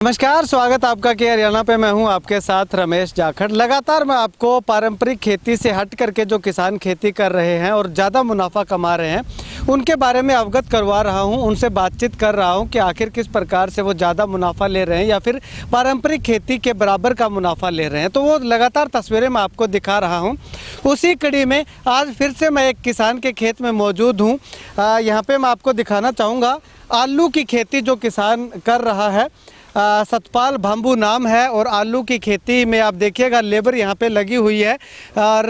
नमस्कार, स्वागत आपका के हरियाणा पे। मैं हूं आपके साथ रमेश जाखड़। लगातार मैं आपको पारंपरिक खेती से हट करके जो किसान खेती कर रहे हैं और ज़्यादा मुनाफा कमा रहे हैं उनके बारे में अवगत करवा रहा हूं, उनसे बातचीत कर रहा हूं कि आखिर किस प्रकार से वो ज़्यादा मुनाफा ले रहे हैं या फिर पारंपरिक खेती के बराबर का मुनाफा ले रहे हैं। तो वो लगातार तस्वीरें मैं आपको दिखा रहा हूँ। उसी कड़ी में आज फिर से मैं एक किसान के खेत में मौजूद हूँ। यहाँ पर मैं आपको दिखाना चाहूँगा आलू की खेती जो किसान कर रहा है। सतपाल भांबू नाम है और आलू की खेती में आप देखिएगा लेबर यहाँ पे लगी हुई है और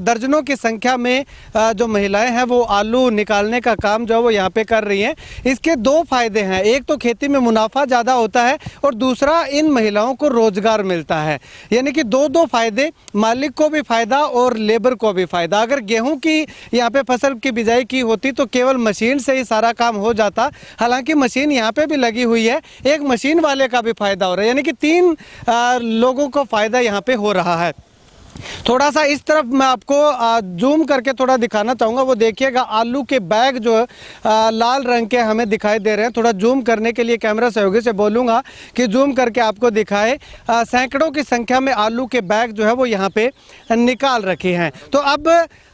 दर्जनों की संख्या में जो महिलाएं हैं वो आलू निकालने का काम जो है वो यहाँ पे कर रही हैं। इसके दो फायदे हैं, एक तो खेती में मुनाफा ज़्यादा होता है और दूसरा इन महिलाओं को रोज़गार मिलता है। यानी कि दो फायदे, मालिक को भी फ़ायदा और लेबर को भी फ़ायदा। अगर गेहूँ की यहाँ पे फसल की बिजाई की होती तो केवल मशीन से ही सारा काम हो जाता, हालांकि मशीन यहाँ पे भी लगी हुई है। एक मशीन वाले का भी फायदा हो रहा है, यानी कि तीन लोगों को फायदा यहाँ पे हो रहा है। थोड़ा सा इस तरफ मैं आपको जूम करके थोड़ा दिखाना चाहूँगा। वो देखिएगा आलू के बैग जो लाल रंग के हमें दिखाई दे रहे हैं। थोड़ा जूम करने के लिए कैमरा सहयोगी से बोलूँगा कि जूम करके आपको दिखाए। सैकड़ों की संख्या में आलू के बैग जो है वो यहाँ पे निकाल रखे हैं। तो अब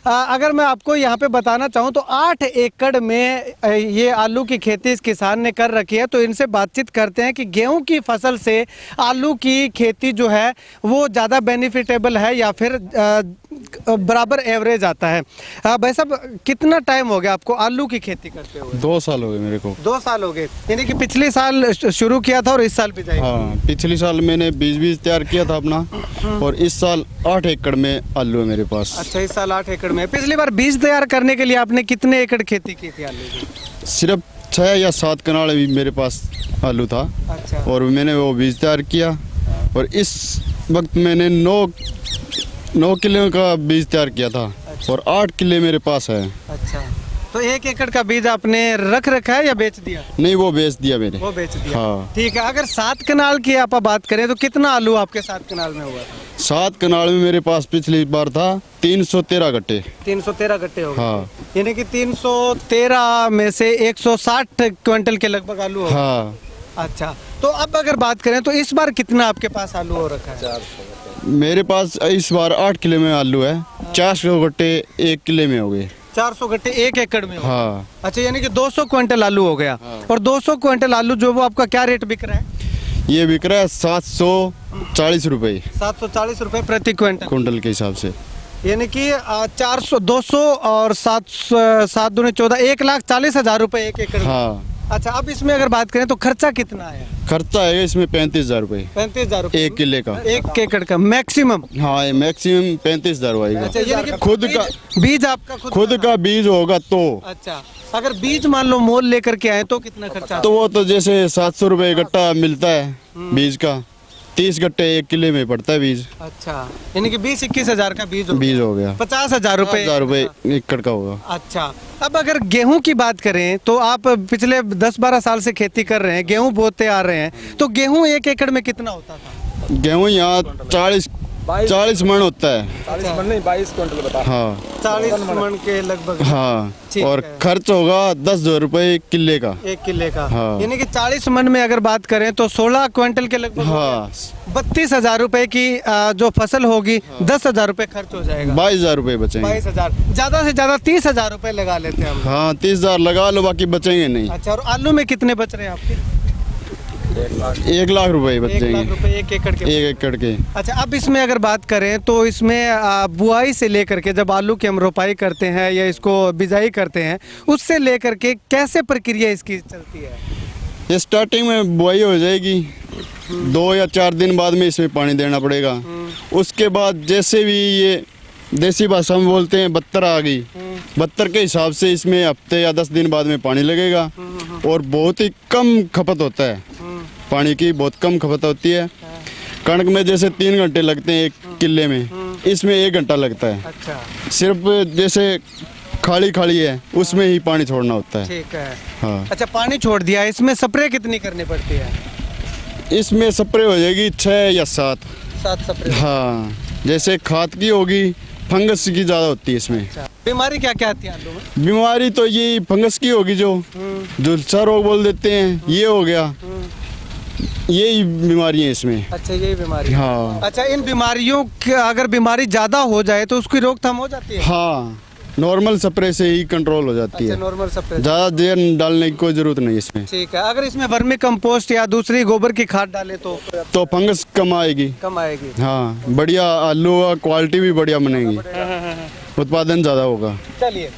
अगर मैं आपको यहाँ पे बताना चाहूँ तो 8 एकड़ में ये आलू की खेती इस किसान ने कर रखी है। तो इनसे बातचीत करते हैं कि गेहूं की फसल से आलू की खेती जो है वो ज़्यादा बेनिफिटेबल है या फिर बराबर एवरेज आता है। भाई साहब, कितना टाइम हो गया आपको आलू की खेती करते हुए? 2 साल हो गए मेरे को। 2 साल हो गए, यानी कि पिछले साल शुरू किया था और इस साल बिजाई? हाँ, पिछले साल मैंने बीज तैयार किया था अपना और इस साल 8 एकड़ में आलू है मेरे पास। अच्छा, इस साल 8 एकड़ में। पिछली बार बीज तैयार करने के लिए आपने कितने एकड़ खेती की थी आलू की? सिर्फ 6 या 7 कनाल भी मेरे पास आलू था। अच्छा। और मैंने वो बीज तैयार किया और इस वक्त मैंने 9 किलो का बीज तैयार किया था। अच्छा। और 8 किले मेरे पास है। अच्छा, तो 1 एकड़ का बीज आपने रख रखा है या बेच दिया? नहीं, वो बेच दिया मैंने। वो बेच दिया। हाँ, ठीक है। अगर 7 कनाल की आप बात करें तो कितना आलू आपके 7 कनाल में हुआ था? 7 कनाल में मेरे पास पिछली बार था 313 गट्टे। 313 गट्टे हो गए। हाँ, यानी कि 313 में से 160 क्विंटल के लगभग आलू हो गए। हाँ। अच्छा, तो अब अगर बात करें तो इस बार कितना आपके पास आलू हो रखा है? 400 मेरे पास इस बार 8 किले में आलू है। 400 गट्टे 1 किले में हो गए। 400 गट्टे 1 एकड़ में हो? हाँ। अच्छा, यानी कि 200 क्विंटल आलू हो गया। हाँ। और 200 क्विंटल आलू जो वो आपका क्या रेट बिक रहा है? ये बिक रहा है 740 रुपये। 740 रुपये प्रति क्विंटल के हिसाब से। यानी कि 400 200 और 7 दूनी 14, 1,40,000 रुपये 1 एकड़। हाँ। अच्छा, अब इसमें अगर बात करें तो खर्चा कितना है? खर्चा है इसमें 35,000 रुपये। 35,000 रुपये 1 किले का? 1 एकड़ का मैक्सिमम? हाँ, मैक्सिमम 35,000 आएगा। अच्छा, यानी कि खुद का बीज आपका खुद का बीज होगा तो। अच्छा, अगर बीज मान लो मोल लेकर के आए तो कितना खर्चा? तो वो तो जैसे 700 रुपये गट्टा मिलता है बीज का। 30 गट्टे 1 किले में पड़ता है बीज। अच्छा, यानी कि 20-21 हजार का बीज हो गया। 50,000 रुपये एकड़ का होगा। अच्छा, अब अगर गेहूं की बात करें तो आप पिछले 10-12 साल से खेती कर रहे हैं, गेहूं बोते आ रहे हैं, तो गेहूं 1 एकड़ में कितना होता था? गेहूं यहाँ 40 मन होता है। 40 मन नहीं, 22 क्विंटल बता। हाँ, 40 मन के लगभग। हाँ। और खर्च होगा 10,000 रुपये किले का। 1 किले का। हाँ। यानी कि 40 मन में अगर बात करें तो 16 क्विंटल के लगभग। हाँ। 32,000 रुपए की जो फसल होगी। हाँ। 10,000 रुपये खर्च हो जाएगा। 22,000 रुपये बचेंगे। 22,000, ज्यादा से ज्यादा 30,000 रुपये लगा लेते हैं हम। हाँ, 30,000 लगा लो, बाकी बचेंगे नहीं। अच्छा, और आलू में कितने बच रहे हैं आपके? 1 लाख रुपए बच 1 जाएंगे। लाख रुपए 1 एकड़ के। 1 एकड़ के। अच्छा, अब इसमें अगर बात करें तो इसमें बुआई से लेकर के जब आलू की हम रोपाई करते हैं या इसको बिजाई करते हैं उससे लेकर के कैसे प्रक्रिया इसकी चलती है? ये स्टार्टिंग में बुआई हो जाएगी, 2 या 4 दिन बाद में इसमें पानी देना पड़ेगा। उसके बाद जैसे भी ये देसी भाषा में बोलते हैं 72 आ गई, 72 के हिसाब से इसमें हफ्ते या 10 दिन बाद में पानी लगेगा। और बहुत ही कम खपत होता है पानी की, बहुत कम खपत होती है। कणक में जैसे 3 घंटे लगते हैं 1 किले में, इसमें 1 घंटा लगता है। अच्छा, सिर्फ जैसे खाली है उसमें ही पानी छोड़ना होता है। ठीक है। हाँ। अच्छा, पानी छोड़ दिया, इसमें स्प्रे कितनी करनी पड़ती है? इसमें स्प्रे हो जाएगी 6 या 7 स्प्रे। हाँ, जैसे खाद की होगी, फंगस की ज़्यादा होती है इसमें। अच्छा, बीमारी क्या क्या आती है आलू में? बीमारी तो ये फंगस की होगी, जो झुलसा रोग बोल देते हैं, ये हो गया। यही बीमारियाँ इसमें। अच्छा, यही बीमारी। हाँ अच्छा, इन बीमारियों की अगर बीमारी ज़्यादा हो जाए तो उसकी रोकथाम हो जाती है? हाँ, नॉर्मल स्प्रे से ही कंट्रोल हो जाती अच्छा, है। Normal spray. ज़्यादा देर डालने की कोई ज़रूरत नहीं इसमें। ठीक है। अगर इसमें वर्मी कंपोस्ट या दूसरी गोबर की खाद डालें तो फंगस कम आएगी। कम आएगी। हाँ, बढ़िया आलू का क्वालिटी भी बढ़िया बनेगी, उत्पादन ज़्यादा होगा। चलिए,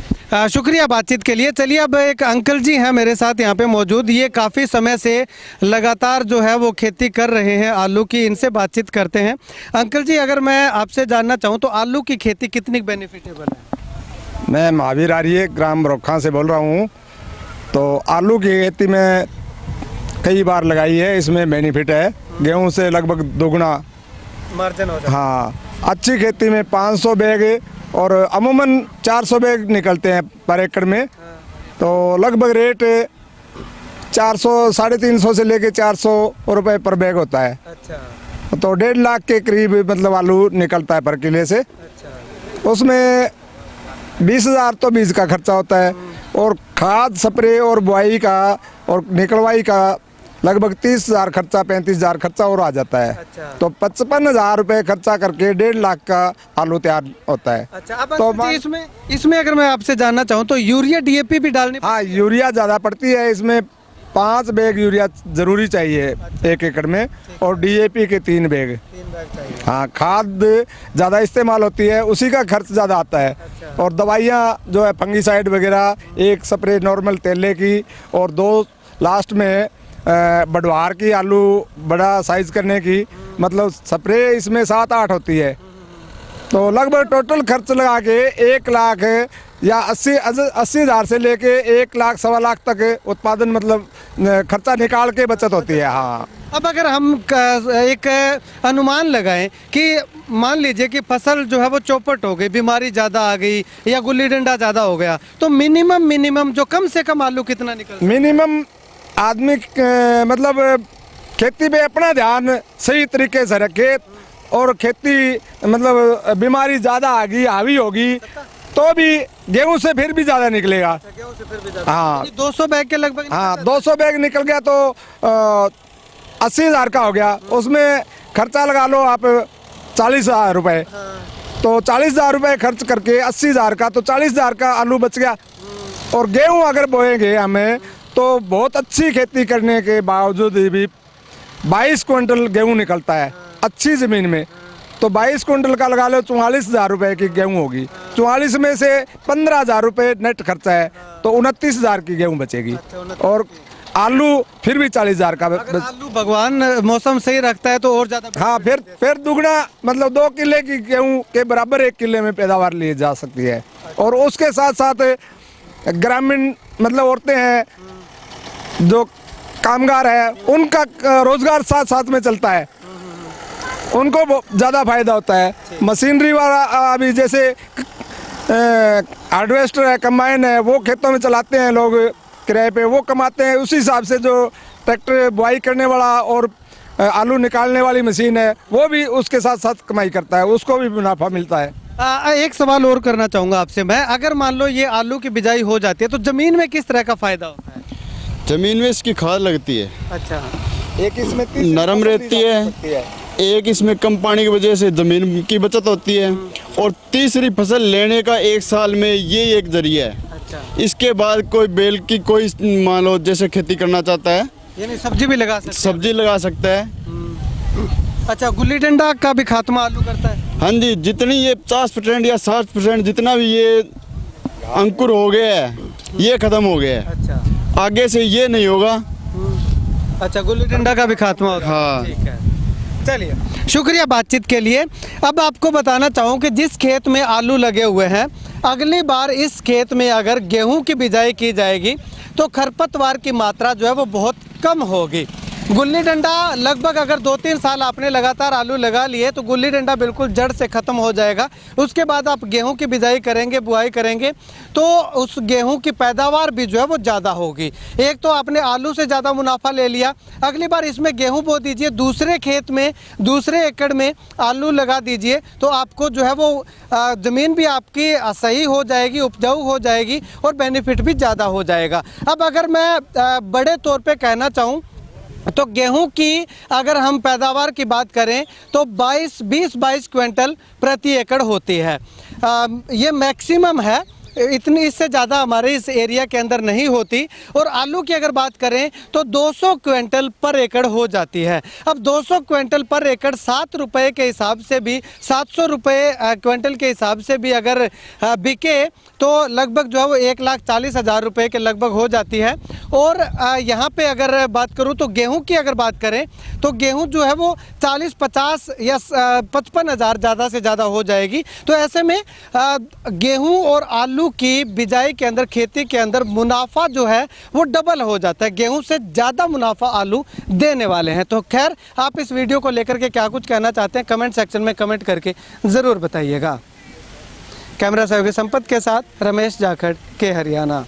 शुक्रिया बातचीत के लिए। चलिए, अब एक अंकल जी हैं मेरे साथ यहाँ पे मौजूद, ये काफ़ी समय से लगातार जो है वो खेती कर रहे हैं आलू की, इनसे बातचीत करते हैं। अंकल जी, अगर मैं आपसे जानना चाहूँ तो आलू की खेती कितनी बेनिफिटेबल है? मैं महावीर आर्य ग्राम रोखा से बोल रहा हूँ। तो आलू की खेती में कई बार लगाई है, इसमें बेनिफिट है, गेहूं से लगभग दोगुना मार्जिन हो जाता है। हाँ, अच्छी खेती में 500 बैग और अमूमन 400 बैग निकलते हैं पर एकड़ में। तो लगभग रेट 400 350 से लेके 400 रुपए पर बैग होता है। अच्छा। तो 1.5 लाख के करीब मतलब आलू निकलता है पर किले से। अच्छा। उसमें 20,000 तो बीज का खर्चा होता है और खाद स्प्रे और बुआई का और निकलवाई का लगभग 30,000 खर्चा, 35,000 खर्चा और आ जाता है। अच्छा। तो 55,000 रुपये खर्चा करके 1.5 लाख का आलू तैयार होता है। अच्छा, अब तो अंकल जी, इसमें अगर मैं आपसे जानना चाहूँ तो यूरिया डीएपी भी डालनी हाँ, यूरिया ज़्यादा पड़ती है इसमें। 5 बैग यूरिया ज़रूरी चाहिए 1 एकड़ में और डीएपी के 3 बैग। 3 बैग चाहिए। हाँ, खाद ज़्यादा इस्तेमाल होती है, उसी का खर्च ज़्यादा आता है। अच्छा। और दवाइयाँ जो है फंगीसाइड वगैरह, 1 स्प्रे नॉर्मल तेले की और 2 लास्ट में बढ़वार की, आलू बड़ा साइज करने की, मतलब स्प्रे इसमें 7-8 होती है। तो लगभग टोटल खर्च लगा के 1 लाख या 80,000 से लेके 1 लाख 1.25 लाख तक उत्पादन मतलब खर्चा निकाल के बचत होती है। हाँ, अब अगर हम एक अनुमान लगाएं कि मान लीजिए कि फसल जो है वो चौपट हो गई, बीमारी ज़्यादा आ गई या गुल्ली डंडा ज़्यादा हो गया, तो मिनिमम जो कम से कम आलू कितना निकल? मिनिमम आदमी मतलब खेती पे अपना ध्यान सही तरीके से रखे और खेती मतलब बीमारी ज़्यादा आ गई, हावी होगी तो भी गेहूं से फिर भी ज़्यादा निकलेगा। गेहूं से फिर भी ज़्यादा। हाँ, 200 बैग के लगभग। हाँ, 200 बैग निकल गया तो 80,000 का हो गया। उसमें खर्चा लगा लो आप 40,000 रुपये। तो 40,000 रुपये खर्च करके 80,000 का, तो 40,000 का आलू बच गया। और गेहूं अगर बोएंगे हमें तो बहुत अच्छी खेती करने के बावजूद भी 22 क्विंटल गेहूं निकलता है अच्छी ज़मीन में। तो 22 क्विंटल का लगा लो 44,000 रुपये की गेहूं होगी। 44 में से 15,000 रुपये नेट खर्चा है तो 29,000 की गेहूं बचेगी। और आलू फिर भी 40,000 का अगर आलू भगवान मौसम सही रखता है तो और ज़्यादा। हाँ, फिर दुगना मतलब 2 किले की गेहूं के बराबर 1 किले में पैदावार ली जा सकती है। और उसके साथ साथ ग्रामीण मतलब औरतें हैं जो कामगार है, उनका रोजगार साथ साथ में चलता है, उनको ज़्यादा फायदा होता है। मशीनरी वाला अभी जैसे हार्वेस्टर है, कंबाइन है, वो खेतों में चलाते हैं लोग किराए पे, वो कमाते हैं। उसी हिसाब से जो ट्रैक्टर बुआई करने वाला और आलू निकालने वाली मशीन है वो भी उसके साथ साथ कमाई करता है, उसको भी मुनाफा मिलता है। एक सवाल और करना चाहूँगा आपसे मैं, अगर मान लो ये आलू की बिजाई हो जाती है तो ज़मीन में किस तरह का फ़ायदा होता है? ज़मीन में इसकी खाद लगती है। अच्छा। एक इसमें नरम रहती है, एक इसमें कम पानी की वजह से ज़मीन की बचत होती है और तीसरी फसल लेने का 1 साल में ये एक जरिया है। अच्छा। इसके बाद कोई बेल की कोई मान लो जैसे खेती करना चाहता है, यानी सब्जी भी लगा सकते हैं। सब्जी लगा सकता है। अच्छा, गुल्ली डंडा का भी खात्मा आलू करता है? हाँ जी, जितनी ये 50% या 60% जितना भी ये अंकुर हो गया है ये ख़त्म हो गया है। अच्छा। आगे से ये नहीं होगा। अच्छा, गुल्ली डंडा का भी खात्मा होता है। हाँ। ठीक है, चलिए, शुक्रिया बातचीत के लिए। अब आपको बताना चाहूँ कि जिस खेत में आलू लगे हुए हैं, अगली बार इस खेत में अगर गेहूं की बिजाई की जाएगी तो खरपतवार की मात्रा जो है वो बहुत कम होगी। गुल्ली डंडा लगभग अगर 2-3 साल आपने लगातार आलू लगा लिए तो गुल्ली डंडा बिल्कुल जड़ से ख़त्म हो जाएगा। उसके बाद आप गेहूं की बिजाई करेंगे, बुआई करेंगे तो उस गेहूं की पैदावार भी जो है वो ज़्यादा होगी। एक तो आपने आलू से ज़्यादा मुनाफा ले लिया, अगली बार इसमें गेहूं बो दीजिए, दूसरे खेत में दूसरे एकड़ में आलू लगा दीजिए तो आपको जो है वो ज़मीन भी आपकी सही हो जाएगी, उपजाऊ हो जाएगी और बेनिफिट भी ज़्यादा हो जाएगा। अब अगर मैं बड़े तौर पर कहना चाहूँ तो गेहूं की अगर हम पैदावार की बात करें तो 20-22 क्विंटल प्रति एकड़ होती है। ये मैक्सिमम है, इतनी इससे ज़्यादा हमारे इस एरिया के अंदर नहीं होती। और आलू की अगर बात करें तो 200 क्विंटल पर एकड़ हो जाती है। अब 200 क्विंटल पर एकड़ 7 रुपये के हिसाब से भी, 700 रुपये क्विंटल के हिसाब से भी अगर बिके तो लगभग जो है वो 1,40,000 रुपये के लगभग हो जाती है। और यहाँ पे अगर बात करूँ तो गेहूं की अगर बात करें तो गेहूं जो है वो 40-50 या 55,000 ज़्यादा से ज़्यादा हो जाएगी। तो ऐसे में गेहूं और आलू की बिजाई के अंदर, खेती के अंदर मुनाफा जो है वो डबल हो जाता है। गेहूं से ज़्यादा मुनाफा आलू देने वाले हैं। तो खैर, आप इस वीडियो को लेकर के क्या कुछ कहना चाहते हैं कमेंट सेक्शन में कमेंट करके ज़रूर बताइएगा। कैमरा सहयोगी संपत के साथ रमेश जाखड़ के हरियाणा।